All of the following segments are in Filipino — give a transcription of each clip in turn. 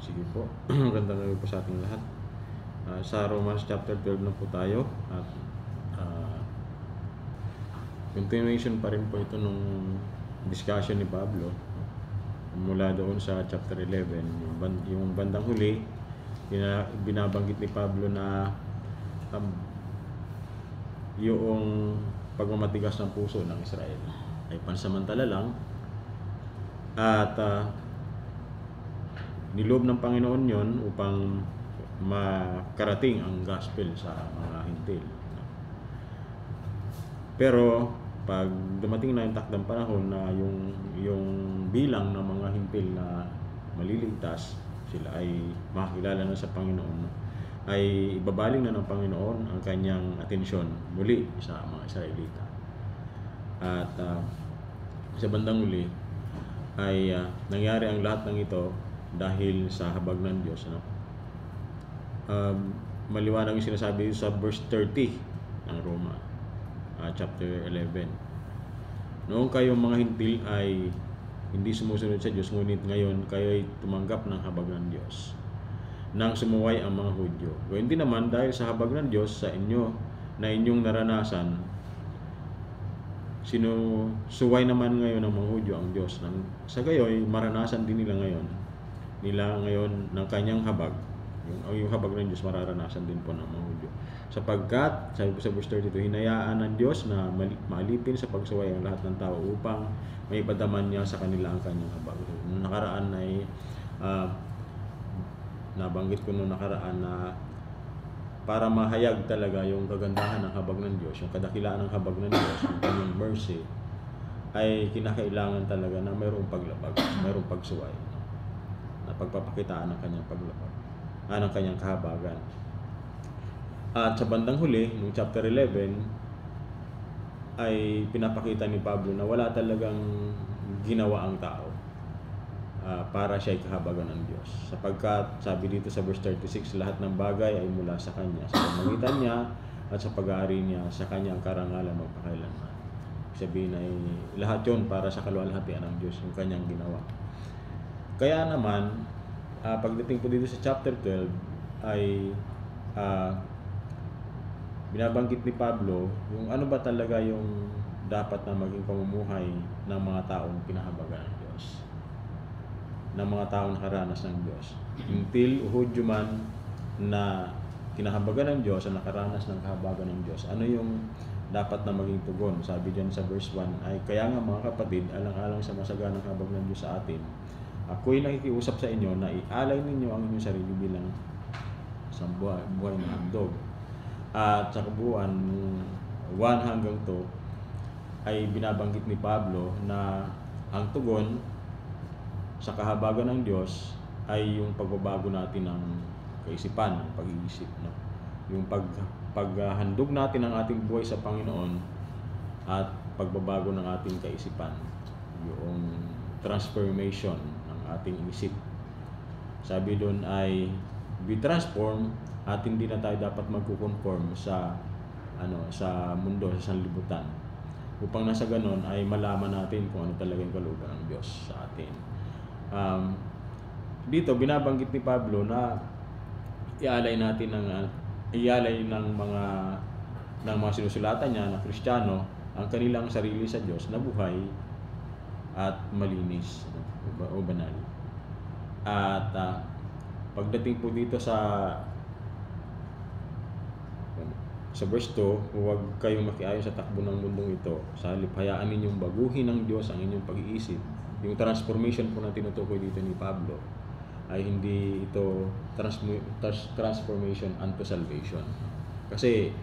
Sige po. Magandang gabi po sa ating lahat. Sa Romans chapter 12 na po tayo at continuation pa rin po ito nung discussion ni Pablo mula doon sa chapter 11. Yung bandang huli, binabanggit ni Pablo na yung pagmamatigas ng puso ng Israel ay pansamantala lang at niloob ng Panginoon yon upang makarating ang gospel sa mga hintil. Pero pag dumating na yung takdang panahon na yung bilang ng mga hintil na maliligtas, sila ay makakilala na sa Panginoon, ay ibabaling na ng Panginoon ang kanyang atensyon muli sa mga Israelita. At sa bandang huli ay nangyari ang lahat ng ito dahil sa habag ng Diyos. Maliwanag yung sinasabi sa verse 30 ng Roma chapter 11. Noong kayong mga hintil ay hindi sumusunod sa Diyos, ngunit ngayon kayo ay tumanggap ng habag ng Diyos nang sumuway ang mga Hudyo. Gayun din naman dahil sa habag ng Diyos sa inyo na inyong naranasan, sinusuway naman ngayon ng mga Hudyo ang Diyos. Sa gayoy, maranasan din nila ngayon ng kanyang habag. Yung habag ng Diyos mararanasan din po ng mga Hudyo. Sapagkat, sabi po sa verse 32, hinayaan ng Diyos na maalipin sa pagsuway ang lahat ng tao upang may padaman niya sa kanila ang kanyang habag. Noong nakaraan ay nabanggit ko noong nakaraan na para mahayag talaga yung kagandahan ng habag ng Diyos, yung kadakilaan ng habag ng Diyos, yung kanyang mercy, ay kinakailangan talaga na mayroong paglabag, mayroong pagsuway, na pagpapakitaan ng kanyang paglabag, ng kanyang kahabagan. At sa bandang huli, ng chapter 11, ay pinapakita ni Pablo na wala talagang ginawa ang tao para siya ay kahabagan ng Diyos. Sapagkat, sabi dito sa verse 36, lahat ng bagay ay mula sa Kanya, sa pamamagitan niya at sa pag-aari niya, sa Kanya ang karangalan magpakailanman. Sabihin ay lahat yon para sa kaluwalhatian ng Diyos, yung Kanyang ginawa. Kaya naman, pagdating po dito sa chapter 12, ay binabanggit ni Pablo yung ano ba talaga yung dapat na maging pamumuhay ng mga taong kinahabagan ng Diyos, ng mga taong nakaranas ng Diyos. Hintil o Hudyo man na kinahabagan ng Diyos o nakaranas ng kahabagan ng Diyos, ano yung dapat na maging tugon? Sabi dyan sa verse 1 ay, kaya nga mga kapatid, alang-alang sa masaganang habag ng Diyos sa atin, ako'y nakikiusap sa inyo na ialay ninyo ang inyong sarili bilang isang buhay na handog. At sa kabuuan, 1 hanggang 2, ay binabanggit ni Pablo na ang tugon sa kahabagan ng Diyos ay yung pagbabago natin ng kaisipan, ng pag-iisip. No? Yung paghandog natin ang ating buhay sa Panginoon at pagbabago ng ating kaisipan. Yung transformation ng ating isip. Sabi doon ay, be transformed at hindi na tayo dapat magkukonform sa mundo, sa sanlibutan. Upang nasa ganon ay malaman natin kung ano talaga yung kalooban ng Diyos sa atin. Dito binabanggit ni Pablo na ialay ng mga sinusulatan niya na Kristiyano ang kanilang sarili sa Diyos na buhay at malinis o banal. At pagdating po dito sa verse 2, huwag kayong makiayon sa takbo ng mundong ito. Sa halip, hayaan ninyong baguhin ng Diyos ang inyong pag-iisip. Yung transformation po na tinutukoy dito ni Pablo ay hindi ito transformation unto salvation. Kasi,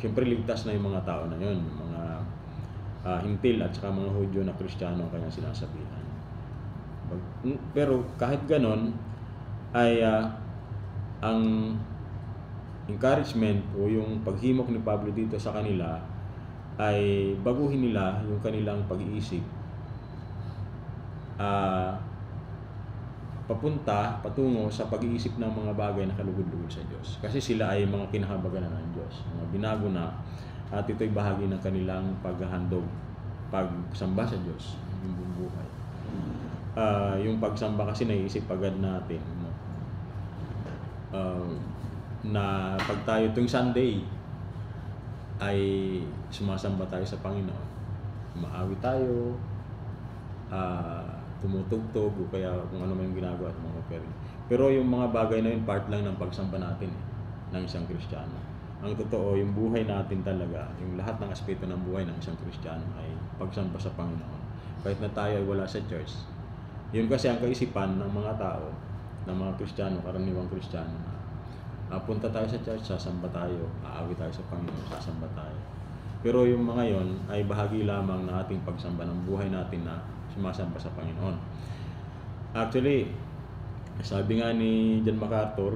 siyempre ligtas na yung mga tao na yun, yung mga hintil at saka mga Hudyo na Kristiyano ang kanyang sinasabihan. Pero kahit ganon, ay ang encouragement o yung paghimok ni Pablo dito sa kanila ay baguhin nila yung kanilang pag-iisip patungo sa pag-iisip ng mga bagay na kalugod-lugod sa Diyos. Kasi sila ay mga kinahabagan na ng Diyos, mga binago na, at ito'y bahagi ng kanilang paghahandog, pagsamba sa Diyos, yung buong buhay. yung pagsamba kasi naiisip agad natin, no? Na pag tayo tuwing Sunday ay sumasamba tayo sa Panginoon, maawi tayo, tumutugtog o kaya kung ano man yung ginagawa at mga offering. Pero yung mga bagay na yun, part lang ng pagsamba natin ng isang Kristiyano. Ang totoo, yung buhay natin talaga, yung lahat ng aspeto ng buhay ng isang Kristiyano ay pagsamba sa Panginoon. Kahit na tayo ay wala sa church. Yun kasi ang kaisipan ng mga tao, ng mga Kristiyano, karaniwang Kristiyano, punta tayo sa church, sasamba tayo, aawi tayo sa Panginoon, sasamba tayo. Pero yung mga yon ay bahagi lamang ng ating pagsamba ng buhay natin na sumasamba sa Panginoon. Actually, sabi nga ni John MacArthur,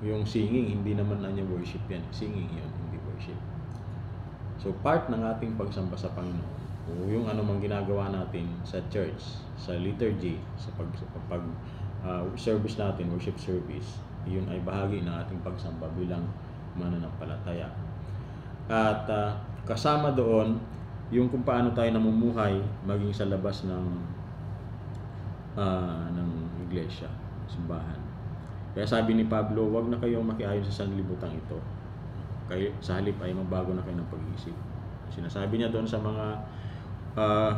yung singing, hindi naman niya worship yan. Singing yun, hindi worship. So, part ng ating pagsamba sa Panginoon, o yung anumang ginagawa natin sa church, sa liturgy, sa service natin, worship service, yun ay bahagi ng ating pagsamba bilang mananampalataya. At kasama doon, yung kung paano tayo namumuhay maging sa labas ng iglesia, simbahan. Kaya sabi ni Pablo, wag na kayong makiayon sa sanlibutan ito. Sa halip ay magbago na kayo ng pag-iisip. Sinasabi niya doon sa mga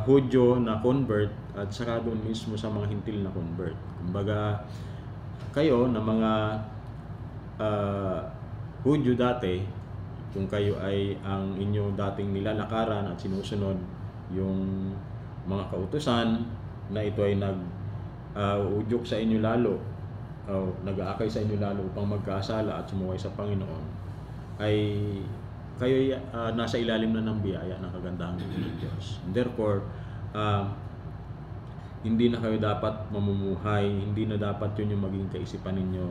Hudyo na convert at saka doon mismo sa mga hintil na convert. Kumbaga, kayo na mga Hudyo dati, kung kayo ay ang inyong dating nilalakaran at sinusunod yung mga kautusan na ito ay nag-udyok sa inyo lalo, nag-aakay sa inyo lalo upang magkasala at sumuway sa Panginoon, ay kayo ay nasa ilalim na ng biyaya ng kagandahan ng Diyos. Therefore, hindi na kayo dapat mamumuhay, hindi na dapat yun yung maging kaisipan ninyo,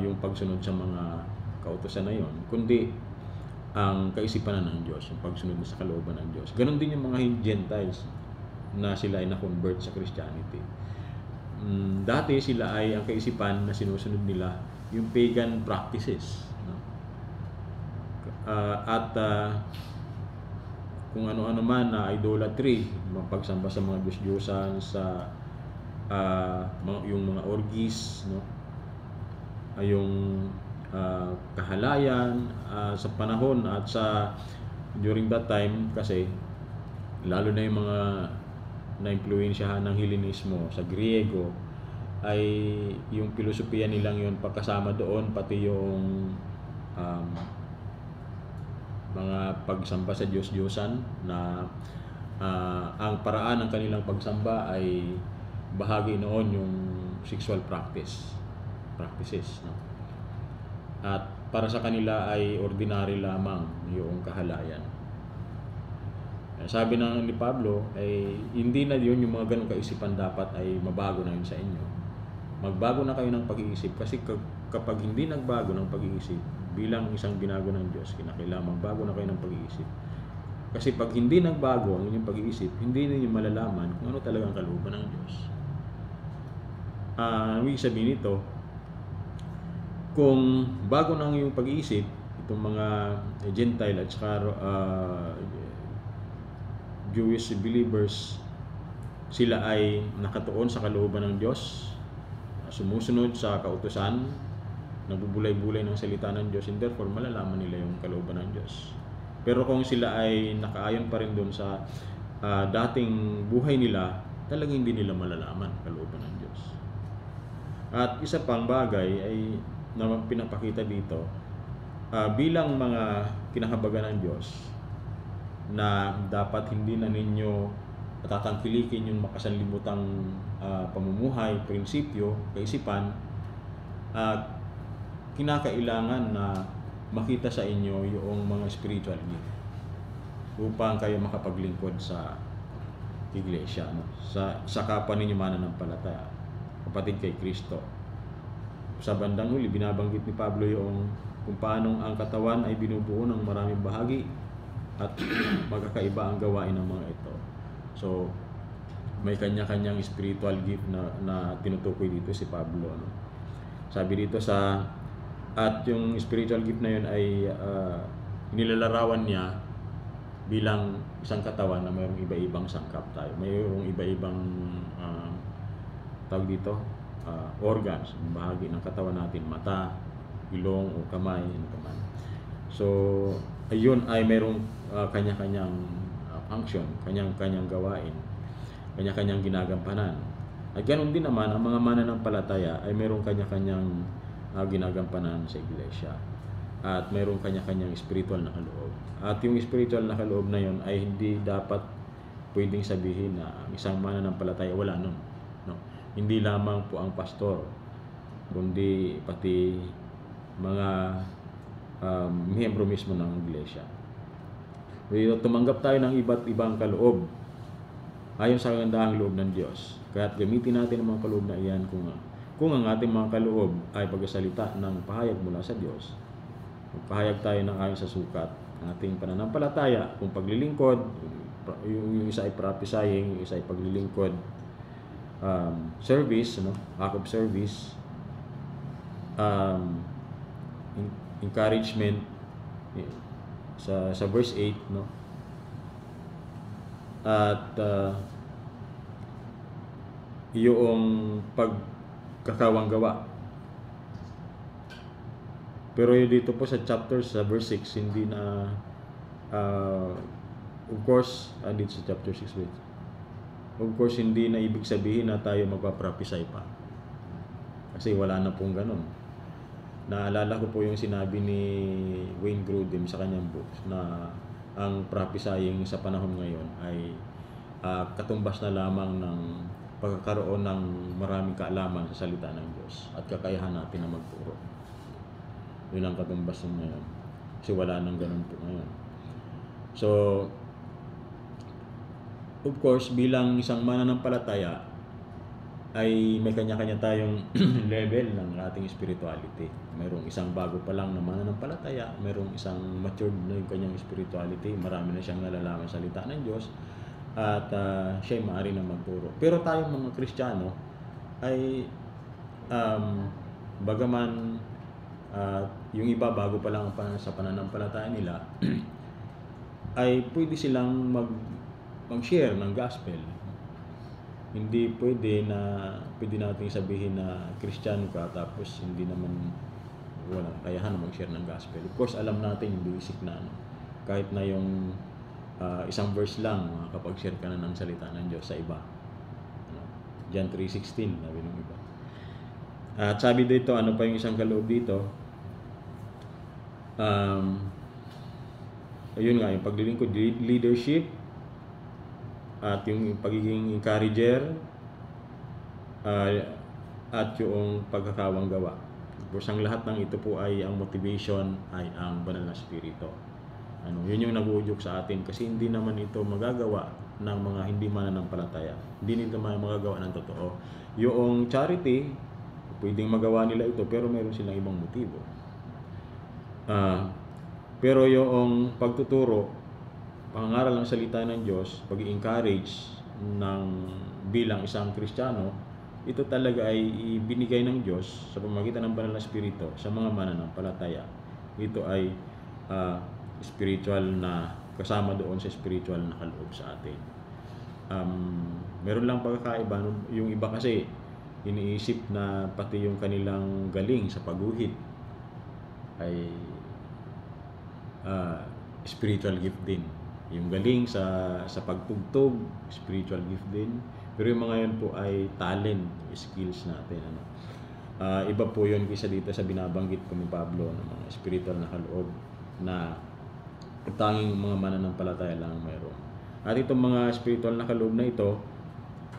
yung pagsunod sa mga kautusan na yon, kundi ang kaisipan na ng Diyos, yung pagsunod sa kalooban ng Diyos. Ganon din yung mga Gentiles na sila ay na-convert sa Christianity. Dati sila ay ang kaisipan na sinusunod nila yung pagan practices, no? Kung ano-ano man na idolatry, pagsamba sa mga Diyos-Diyosan, sa yung mga orgies, no? Yung kahalayan sa panahon at during that time, kasi lalo na yung mga na-impluwensyahan ng Hellenismo sa Griego, ay yung filosofiya nilang yun pagkasama doon, pati yung mga pagsamba sa Diyos-Diyosan na ang paraan ng kanilang pagsamba ay bahagi noon yung sexual practices, no? At para sa kanila ay ordinary lamang yung kahalayan. Sabi ni Pablo ay hindi na yun yung mga ganong kaisipan dapat ay mabago na yun sa inyo. Magbago na kayo ng pag-iisip, kasi kapag hindi nagbago ng pag-iisip bilang isang binago ng Diyos, kinakailangan magbago na kayo ng pag-iisip. Kasi pag hindi nagbago ang inyong pag-iisip, hindi ninyo malalaman kung ano talagang kalooban ng Diyos. Ibig sabihin nito, kung bago na ang iyong pag-iisip, itong mga Gentile at saka Jewish believers, sila ay nakatuon sa kalooban ng Diyos, sumusunod sa kautusan, nagbubulay-bulay ng salita ng Diyos, and therefore malalaman nila yung kalooban ng Diyos. Pero kung sila ay nakaayon pa rin doon sa dating buhay nila, talagang hindi nila malalaman kalooban ng Diyos. At isa pang bagay ay na pinapakita dito, bilang mga kinahabagan ng Diyos, na dapat hindi na ninyo tatangkilikin yung makasanlimutang pamumuhay, prinsipyo, kaisipan, kinakailangan na makita sa inyo yung mga spiritual gift upang kayo makapaglingkod sa iglesia, no? sa kapwa ninyo mananampalataya, kapatid kay Kristo. Sa bandang huli, binabanggit ni Pablo yung kung paano ang katawan ay binubuo ng maraming bahagi at magkakaiba ang gawain ng mga ito. So, may kanya-kanyang spiritual gift na tinutukoy dito si Pablo, no? Sabi dito at yung spiritual gift na yun ay nilalarawan niya bilang isang katawan na mayroong iba-ibang sangkap tayo. Mayroong iba-ibang tawag dito, organs, bahagi ng katawan natin, mata, ilong o kamay, ano ka man. So, ayun ay mayroong kanya-kanyang function, kanya-kanyang gawain, kanya-kanyang ginagampanan. At ganoon din naman, ang mga mananampalataya ay mayroong kanya-kanyang ginagampanan sa iglesia. At mayroong kanya-kanyang spiritual na kaloob. At yung spiritual na kaloob na yun ay hindi dapat pwedeng sabihin na isang mananampalataya wala nun. No? Hindi lamang po ang pastor, kundi pati mga miyembro mismo ng iglesia. Tumanggap tayo ng iba't ibang kaloob ayon sa kagandahang loob ng Diyos. Kaya gamitin natin ang mga kaloob na iyan kung ang ating mga kaloob ay pagsasalita ng pahayag mula sa Diyos. Magpahayag tayo ng ayon sa sukat ng ating pananampalataya, kung paglilingkod, yung isa ay prophesying, yung isa ay paglilingkod, service, act of service, encouragement, sa verse 8, no? At yung pagkakawang gawa. Pero yung dito po sa chapter, sa verse 6, hindi na of course, dito sa chapter 6, of course, hindi na ibig sabihin na tayo magpa-prophesy pa. Kasi wala na pong ganun. Naalala ko po yung sinabi ni Wayne Grudem sa kanyang books na ang prophesying sa panahon ngayon ay katumbas na lamang ng pagkakaroon ng maraming kaalaman sa salita ng Diyos at kakayahan natin na magturo. Yun ang katumbas ng ngayon. Kasi wala nang ganun po ngayon. So, of course, bilang isang mananampalataya, ay may kanya-kanya tayong level ng ating spirituality. Mayroong isang bago pa lang na mananampalataya, mayroong isang matured na yung kanyang spirituality, marami na siyang nalalaman sa salita ng Diyos, at siya ay maaari na magturo. Pero tayong mga Kristiyano ay bagaman yung iba bago pa lang sa pananampalataya nila ay pwede silang mag-share ng gospel. Hindi pwede nating sabihin na Kristiyano ka tapos hindi naman walang kakayahan na mag-share ng gospel. Of course, alam natin yung basic na kahit na yung isang verse lang, makakapag-share ka na ng salita ng Diyos sa iba. John 3:16, sabi ng iba. At sabi dito, ano pa yung isang kaloob dito? Ayun nga, yung paglilingkod, leadership, at yung pagiging encourager, at yung pagkakawang gawa. Tapos ang lahat ng ito po ay ang motivation ay ang banal na spirito. Yun yung nag-uudyok sa atin kasi hindi naman ito magagawa ng mga hindi mananampalataya. Hindi nito magagawa ng totoo. Yung charity, pwedeng magawa nila ito pero meron silang ibang motibo. Pero yung pagtuturo, pangangaral ng salita ng Diyos, pag-i-encourage ng bilang isang Kristiyano, ito talaga ay ibinigay ng Diyos sa pamamagitan ng banal na spirito sa mga mananampalataya. Ito ay spiritual na kasama doon sa spiritual na kaloob sa atin. Meron lang pagkakaiba, yung iba kasi iniisip na pati yung kanilang galing sa pagguhit ay spiritual gift din. Yung galing sa pagtugtog, spiritual gift din. Pero yung mga yun po ay talent, skills natin. Iba po yun kaysa dito sa binabanggit ko ni Pablo ng mga spiritual na kaloob na tanging mga mananampalataya lang mayroon. At itong mga spiritual na kaloob na ito,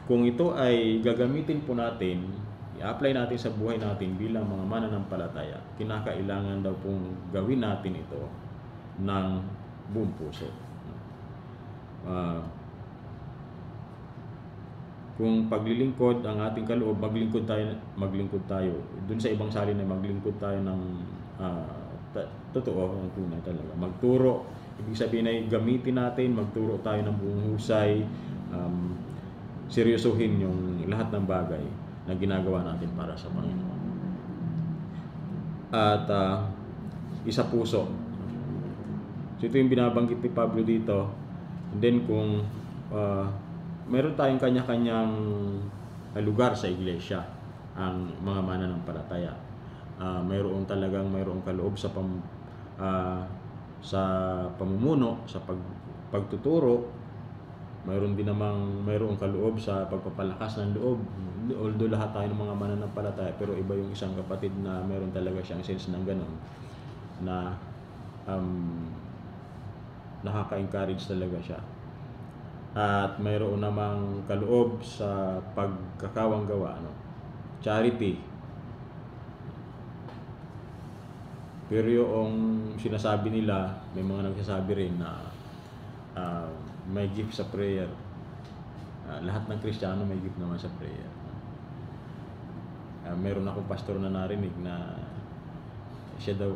kung ito ay gagamitin po natin, i-apply natin sa buhay natin bilang mga mananampalataya, kinakailangan daw pong gawin natin ito ng buong puso. Kung paglilingkod ang ating kaloob, maglingkod tayo. Doon sa ibang salin na maglingkod tayo ng totoo, ng tunay talaga. Magturo, ibig sabihin ay gamitin natin, magturo tayo ng buong husay, seryosohin yung lahat ng bagay na ginagawa natin para sa Panginoon. At isa puso. So ito yung binabanggit ni Pablo dito, And then kung meron tayong kanya-kanyang lugar sa iglesia, ang mga mananampalataya. Mayroong kaloob sa pamumuno, sa pagtuturo. Mayroong kaloob sa pagpapalakas ng loob. Although lahat tayo ng mga mananampalataya, pero iba yung isang kapatid na meron talaga siyang sense ng ganun, na nakaka-encourage talaga siya. At mayroon namang kaloob sa pagkakawang gawa, charity. Pero yung sinasabi nila, may mga nagsasabi rin na may gift sa prayer. Lahat ng Kristiyano may gift naman sa prayer. Meron akong pastor na narinig na siya daw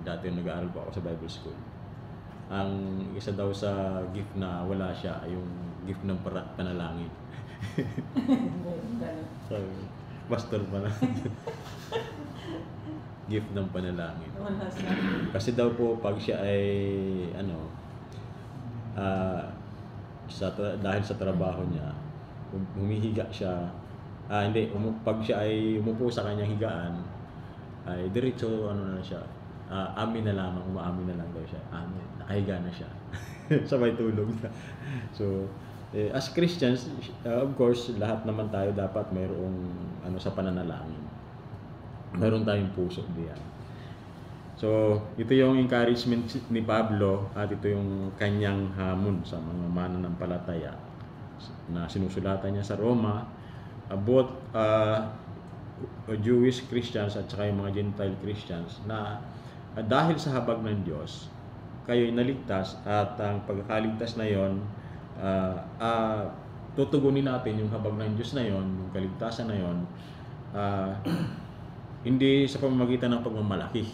dati nag-aaral po ako sa Bible School. Ang isa daw sa gift na wala siya ay yung gift ng panalangin. Pastor pa na. Gift ng panalangin. Kasi daw po pag siya ay dahil sa trabaho niya, humihiga siya. Pag siya ay umupo sa kanyang higaan, ay diretso na siya. Amin na lamang, umaamin na lang daw siya. Amin, nakahiga na siya. Sabay tulog na. So, as Christians, of course, lahat naman tayo dapat mayroong sa pananalangin. Mayroon tayong puso diyan. So, ito yung encouragement ni Pablo at ito yung kanyang hamon sa mga mananampalataya na sinusulatan niya sa Roma, both Jewish Christians at saka yung mga Gentile Christians, na dahil sa habag ng Diyos, kayo'y naligtas, at ang pagkakaligtas na yon, tutugunin natin yung habag ng Diyos na yon, yung kaligtasan na yon, hindi sa pamamagitan ng pagmamalaki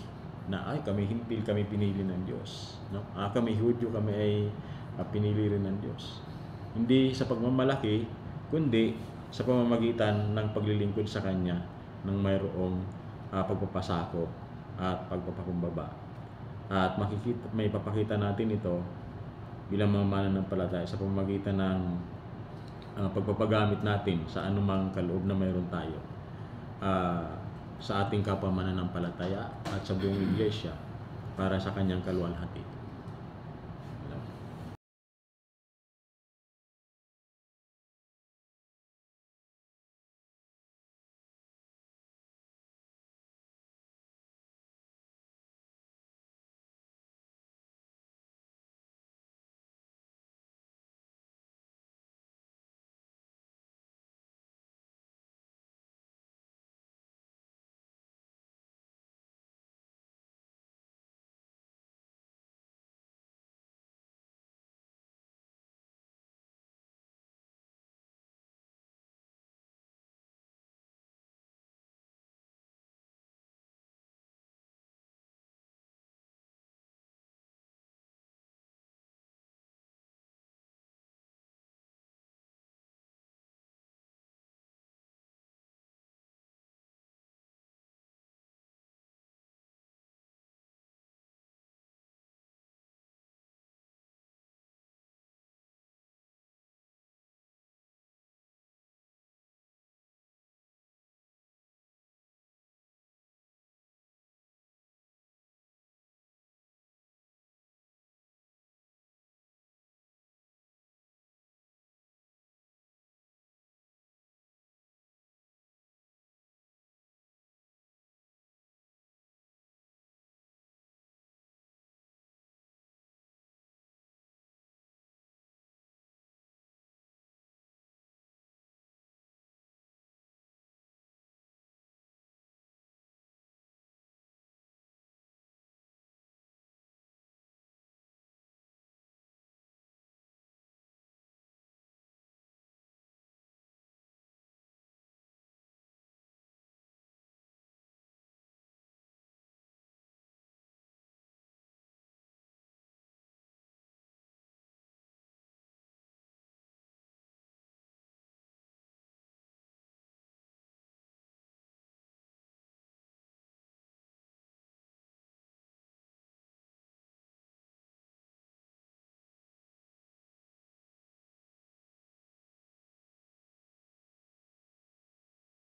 na kami hintil, kami pinili ng Diyos, no? Kami Hudyo, kami ay pinili rin ng Diyos. Hindi sa pagmamalaki, kundi sa pamamagitan ng paglilingkod sa Kanya ng mayroong pagpapasakop at pagpapakumbaba. At may papakita natin ito bilang mga mananampalataya sa pamamagitan ng pagpapagamit natin sa anumang kaloob na mayroon tayo sa ating kapwa mananampalataya at sa buong iglesia para sa Kanyang kaluwalhati.